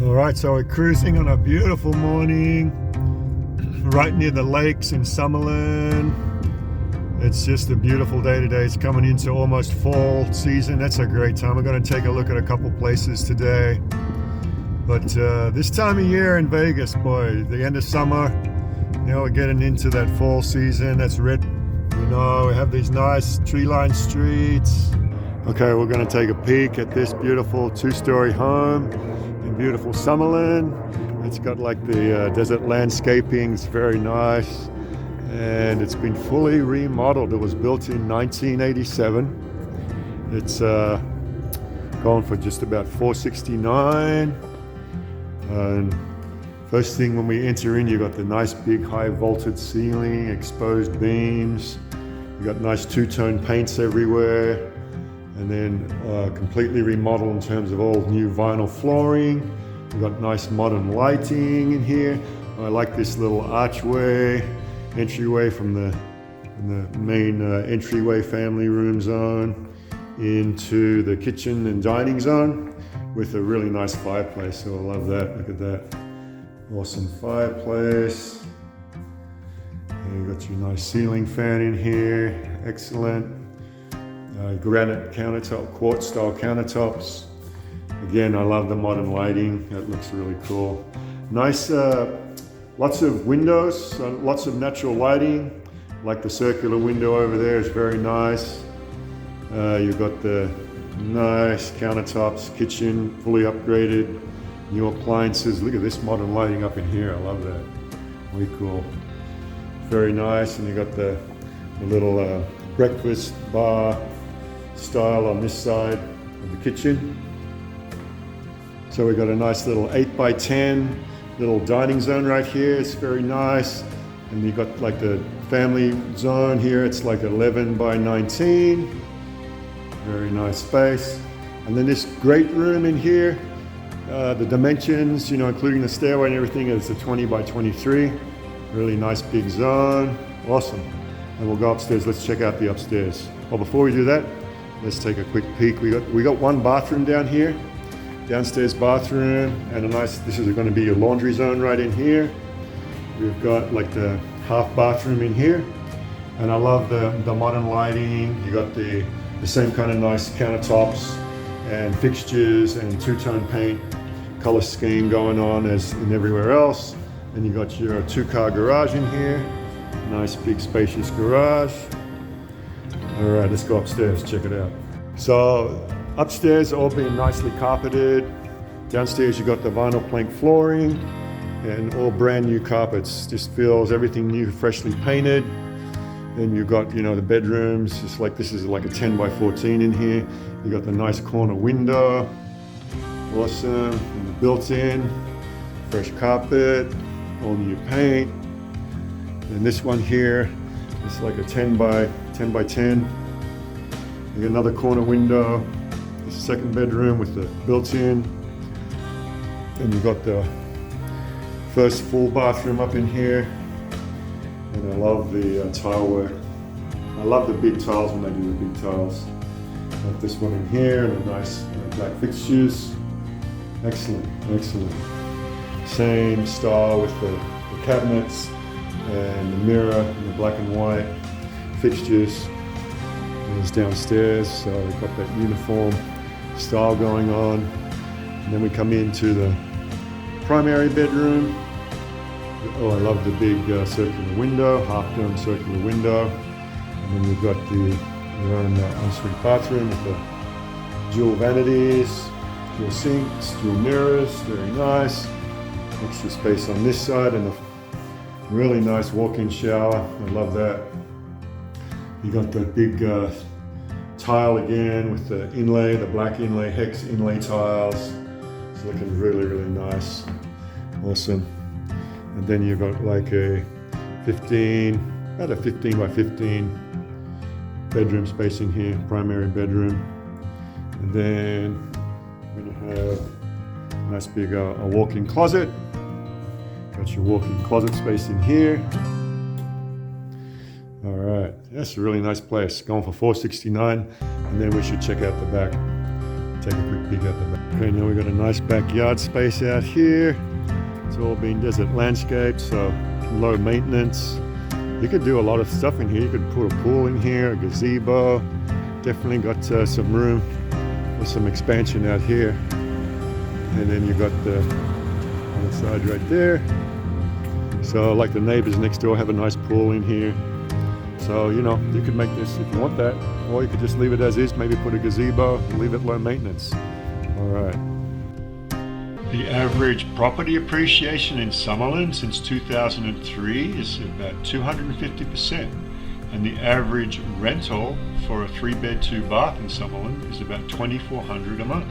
All right, so we're cruising on a beautiful morning right near the lakes in Summerlin. It's just a beautiful day today. It's coming into almost fall season. That's a great time. We're going to take a look at a couple places today. But this time of year in Vegas, boy, the end of summer, we're getting into that fall season. That's red, we have these nice tree-lined streets. Okay, we're going to take a peek at this beautiful two-story home in beautiful Summerlin. It's got like the desert landscaping. It's very nice. And it's been fully remodeled. It was built in 1987. It's going for just about $469. And first thing when we enter in, you got the nice big high vaulted ceiling, exposed beams. You got nice two-tone paints everywhere. And then completely remodeled in terms of all new vinyl flooring. We've got nice modern lighting in here. I like this little archway, entryway from the main entryway family room zone into the kitchen and dining zone with a really nice fireplace. So I love that. Look at that. Awesome fireplace. And you got your nice ceiling fan in here. Excellent. Granite countertop, quartz style countertops. Again, I love the modern lighting. That looks really cool. Nice, lots of windows, lots of natural lighting. Like the circular window over there is very nice. You've got the nice countertops, kitchen, fully upgraded, new appliances. Look at this modern lighting up in here. I love that. Really cool. Very nice. And you got the little breakfast bar style on this side of the kitchen. So we've got a nice little 8x10 little dining zone right here. It's very nice. And you've got like the family zone here. It's like 11x19. Very nice space. And then this great room in here, the dimensions, including the stairway and everything, is a 20x23. Really nice big zone. Awesome. And we'll go upstairs. Let's check out the upstairs. Well, before we do that, let's take a quick peek. We got one bathroom down here, downstairs bathroom, and this is going to be your laundry zone right in here. We've got like the half bathroom in here, and I love the modern lighting. You got the same kind of nice countertops and fixtures and two-tone paint color scheme going on as in everywhere else. And you got your two-car garage in here. Nice big spacious garage. All right, let's go upstairs, check it out. So upstairs all being nicely carpeted. Downstairs you got the vinyl plank flooring and all brand new carpets. Just feels everything new, freshly painted. Then you got, the bedrooms, just like this is like a 10x14 in here. You got the nice corner window. Awesome, and built in, fresh carpet, all new paint. And this one here, it's like a 10x10. You got another corner window. This is the second bedroom with the built-in. And you got the first full bathroom up in here. And I love the tile work. I love the big tiles when they do the big tiles. Got this one in here and the nice black fixtures. Excellent, excellent. Same style with the cabinets and the mirror and the black and white fixtures. And it's downstairs, so we've got that uniform style going on. And then we come into the primary bedroom. Oh, I love the big circular window, half dome circular window. And then we've got your own ensuite bathroom with the dual vanities, dual sinks, dual mirrors, very nice. Extra space on this side and a really nice walk-in shower. I love that. You got the big tile again with the inlay, the black inlay, hex inlay tiles. It's looking really, really nice. Awesome. And then you've got like about a 15x15 bedroom space in here, primary bedroom. And then we're gonna have a nice big a walk-in closet. Got your walk-in closet space in here. All right, that's a really nice place. Going for $469, and then we should check out the back. take a quick peek at the back. Okay, now we got a nice backyard space out here. It's all been desert landscape, so low maintenance. You could do a lot of stuff in here. You could put a pool in here, a gazebo. Definitely got some room for some expansion out here. And then you got the other side right there. So like the neighbors next door have a nice pool in here. So, you know, you could make this if you want that, or you could just leave it as is, maybe put a gazebo, leave it low maintenance. All right. The average property appreciation in Summerlin since 2003 is about 250%. And the average rental for a 3-bed, 2-bath in Summerlin is about $2,400 a month.